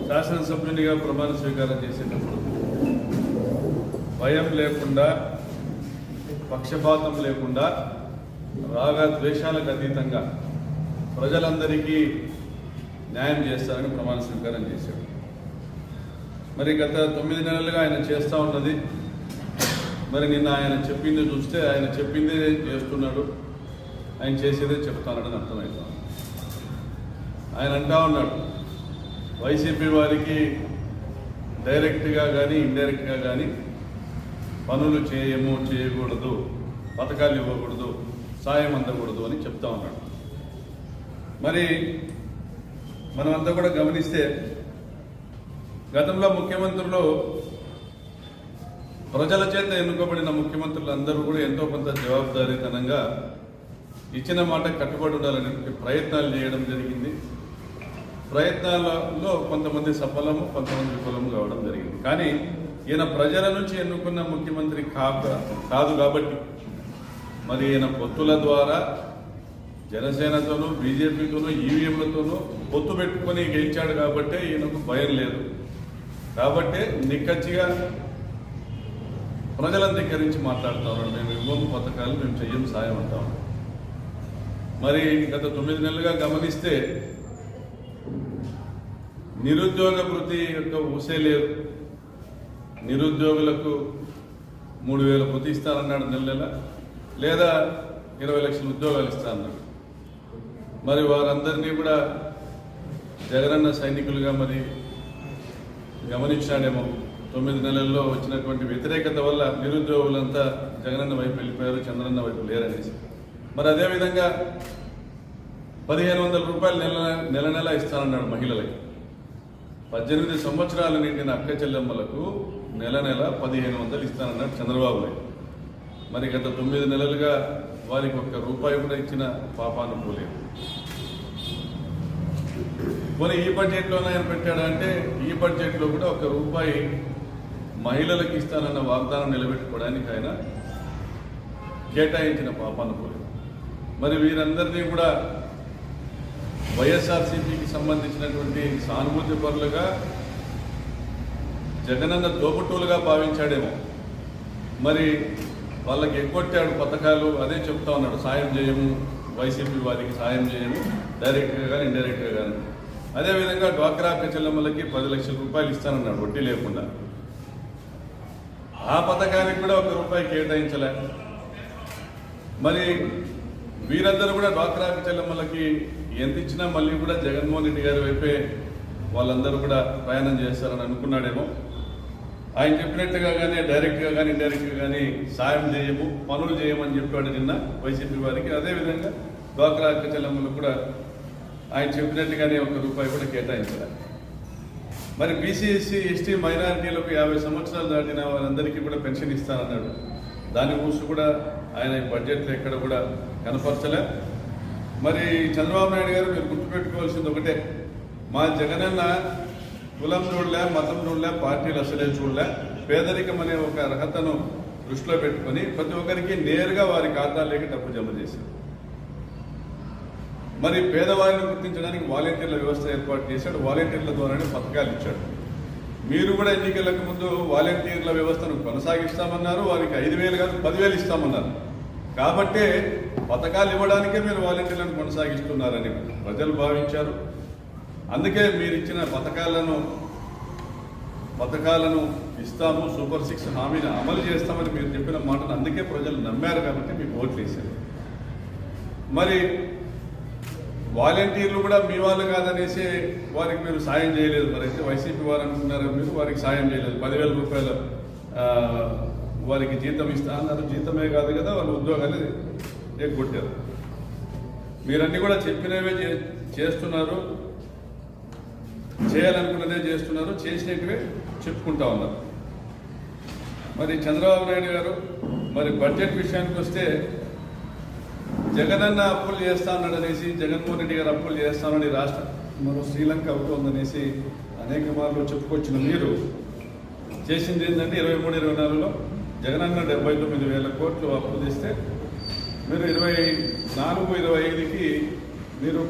శాసనసభ్యునిగా ప్రమాణ స్వీకారం చేసేటప్పుడు భయం లేకుండా, పక్షపాతం లేకుండా, రాగ ద్వేషాలకు అతీతంగా ప్రజలందరికీ న్యాయం చేస్తారని ప్రమాణ స్వీకారం చేశాడు. మరి గత 9 నెలలుగా ఆయన చేస్తూ ఉన్నది. మరి నిన్న ఆయన చెప్పింది చూస్తే ఆయన చెప్పిందే చేస్తున్నాడు, ఆయన చేసేదే చెప్తానని అర్థమవుతాం. ఆయన అంటా ఉన్నాడు, వైసీపీ వారికి డైరెక్ట్గా కానీ ఇండైరెక్ట్గా కానీ పనులు చేయకూడదు, పథకాలు ఇవ్వకూడదు, సాయం అందకూడదు అని చెప్తా ఉన్నాడు. మరి మనమంతా కూడా గమనిస్తే గతంలో ముఖ్యమంత్రులు, ప్రజల చేత ఎన్నుకోబడిన ముఖ్యమంత్రులు అందరూ కూడా ఎంతో కొంత జవాబుదారీతనంగా ఇచ్చిన మాట కట్టుబడి ఉండాలనే ప్రయత్నాలు చేయడం జరిగింది. ప్రయత్నాలలో కొంతమంది సఫలము, కొంతమంది విఫలము కావడం జరిగింది. కానీ ఈయన ప్రజల నుంచి ఎన్నుకున్న ముఖ్యమంత్రి కాదు కాబట్టి మరి ఈయన పొత్తుల ద్వారా జనసేనతోనూ, బీజేపీతోనూ, ఈవీఎంలతోనూ పొత్తు పెట్టుకొని గెలిచాడు కాబట్టి ఈయనకు భయం లేదు. కాబట్టి నిక్కచ్చిగా ప్రజలను ధిక్కరించి మాట్లాడుతూ ఉన్నాడు. మేము ఇవ్వము పథకాలు, మేము చెయ్యం సాయం అంటాం. మరి గత 9 నెలలుగా గమనిస్తే నిరుద్యోగ వృత్తి యొక్క ఊసే లేదు. నిరుద్యోగులకు 3,000 వృత్తి ఇస్తానన్నాడు నెల, లేదా 20 లక్షల ఉద్యోగాలు ఇస్తానన్నాడు. మరి వారందరినీ కూడా జగనన్న సైనికులుగా మరి గమనించాడేమో. 9 నెలల్లో వచ్చినటువంటి వ్యతిరేకత వల్ల నిరుద్యోగులంతా జగనన్న వైపు వెళ్ళిపోయారు, చంద్రన్న వైపు లేరనేసి. మరి అదేవిధంగా 1,500 రూపాయలు నెల నెల ఇస్తానన్నాడు మహిళలకి. 18 సంవత్సరాలు నిండిన అక్క చెల్లెమ్మలకు నెల 1,500 ఇస్తానన్నాడు చంద్రబాబు నాయుడు. మరి గత 9 నెలలుగా వారికి ₹1 కూడా ఇచ్చిన పాపాను పోలేదు. మరి ఈ బడ్జెట్లోనే ఆయన పెట్టాడంటే ఈ బడ్జెట్లో కూడా ₹1 మహిళలకు ఇస్తానన్న వాగ్దానం నిలబెట్టుకోవడానికి ఆయన కేటాయించిన పాపాను పోలేదు. మరి వీరందరినీ కూడా వైఎస్ఆర్సీపీకి సంబంధించినటువంటి సానుభూతి పరులుగా, జగనన్న తోబుట్టులుగా భావించాడేమో. మరి వాళ్ళకి ఎగ్గొట్టాడు పథకాలు. అదే చెప్తా ఉన్నాడు, సాయం చేయము, వైసీపీ వారికి సాయం చేయము, డైరెక్ట్గా కానీ ఇండైరెక్ట్గా కానీ. అదేవిధంగా డ్వాక్రా అక్క చెల్లెమ్మలకి 10 లక్షల రూపాయలు ఇస్తానన్నాడు వడ్డీ లేకుండా. ఆ పథకానికి కూడా ₹1 కేటాయించలే. మరి వీరందరూ కూడా డ్వాక్రా అక్క చెల్లెమ్మలకి ఎంత ఇచ్చినా మళ్ళీ కూడా జగన్మోహన్ రెడ్డి గారి వైపే వాళ్ళందరూ కూడా ప్రయాణం చేస్తారని అనుకున్నాడేమో. ఆయన చెప్పినట్టుగా కానీ డైరెక్ట్గా కానీ ఇండైరెక్ట్గా కానీ సాయం చేయము, పనులు చేయమని చెప్పాడు నిన్న వైసీపీ వారికి. అదేవిధంగా డ్వాక్రా అక్క చెల్లెమ్మలకు కూడా ఆయన చెప్పినట్టుగానే ₹1 కూడా కేటాయించారు. మరి బీసీ, ఎస్సీ, ఎస్టీ మైనారిటీలకు 50 సంవత్సరాలు దాటిన వారందరికీ కూడా పెన్షన్ ఇస్తానన్నాడు. దాని ఊసు కూడా ఆయన బడ్జెట్లో ఎక్కడ కూడా కనపరచలే. మరి చంద్రబాబు నాయుడు గారు మీరు గుర్తుపెట్టుకోవాల్సింది ఒకటే, మా జగనన్న కులం చూడలే, మతం చూడలే, పార్టీలు అసలే చూడలే, పేదరికం అనే ఒక అర్హతను దృష్టిలో పెట్టుకొని ప్రతి ఒక్కరికి నేరుగా వారి ఖాతాలోకి డబ్బు జమ చేశారు. మరి పేదవారిని గుర్తించడానికి వాలంటీర్ల వ్యవస్థ ఏర్పాటు చేశాడు. వాలంటీర్ల ద్వారానే పథకాలు ఇచ్చాడు. మీరు కూడా ఎన్నికలకు ముందు వాలంటీర్ల వ్యవస్థను కొనసాగిస్తామన్నారు. వారికి 5,000 కాదు 10,000 ఇస్తామన్నారు. కాబట్టే పథకాలు ఇవ్వడానికే మీరు వాలంటీర్లను కొనసాగిస్తున్నారని ప్రజలు భావించారు. అందుకే మీరు ఇచ్చిన పథకాలను ఇస్తాము, సూపర్ 6 హామీని అమలు చేస్తామని మీరు చెప్పిన మాటను అందుకే ప్రజలు నమ్మారు కాబట్టి మీకు ఓట్లు వేశారు. మరి వాలంటీర్లు కూడా మీ వాళ్ళు కాదనేసి వారికి మీరు సాయం చేయలేదు. మరి అయితే వైసీపీ వారు అనుకున్నారు, మీరు వారికి సాయం చేయలేదు. 10,000 రూపాయలు వారికి జీతం ఇస్తా అన్నారు. జీతమే కాదు కదా, వాళ్ళు ఉద్యోగాలు ఎగ్గొట్టారు. మీరన్నీ కూడా చెప్పినవే చేస్తున్నారు, చేయాలనుకున్నదే చేస్తున్నారు, చేసినట్టువే చెప్పుకుంటా ఉన్నారు. మరి చంద్రబాబు నాయుడు గారు మరి బడ్జెట్ విషయానికి వస్తే జగనన్న అప్పులు చేస్తా అన్నాడనేసి, జగన్మోహన్ రెడ్డి గారు అప్పులు చేస్తానని రాష్ట్రం మరో శ్రీలంక అవుతోందనేసి అనేక మార్లు చెప్పుకొచ్చిన మీరు చేసింది ఏంటంటే 23-24లో జగనన్న 79,000 కోట్లు అప్పు తెస్తే మీరు 24-25కి మీరు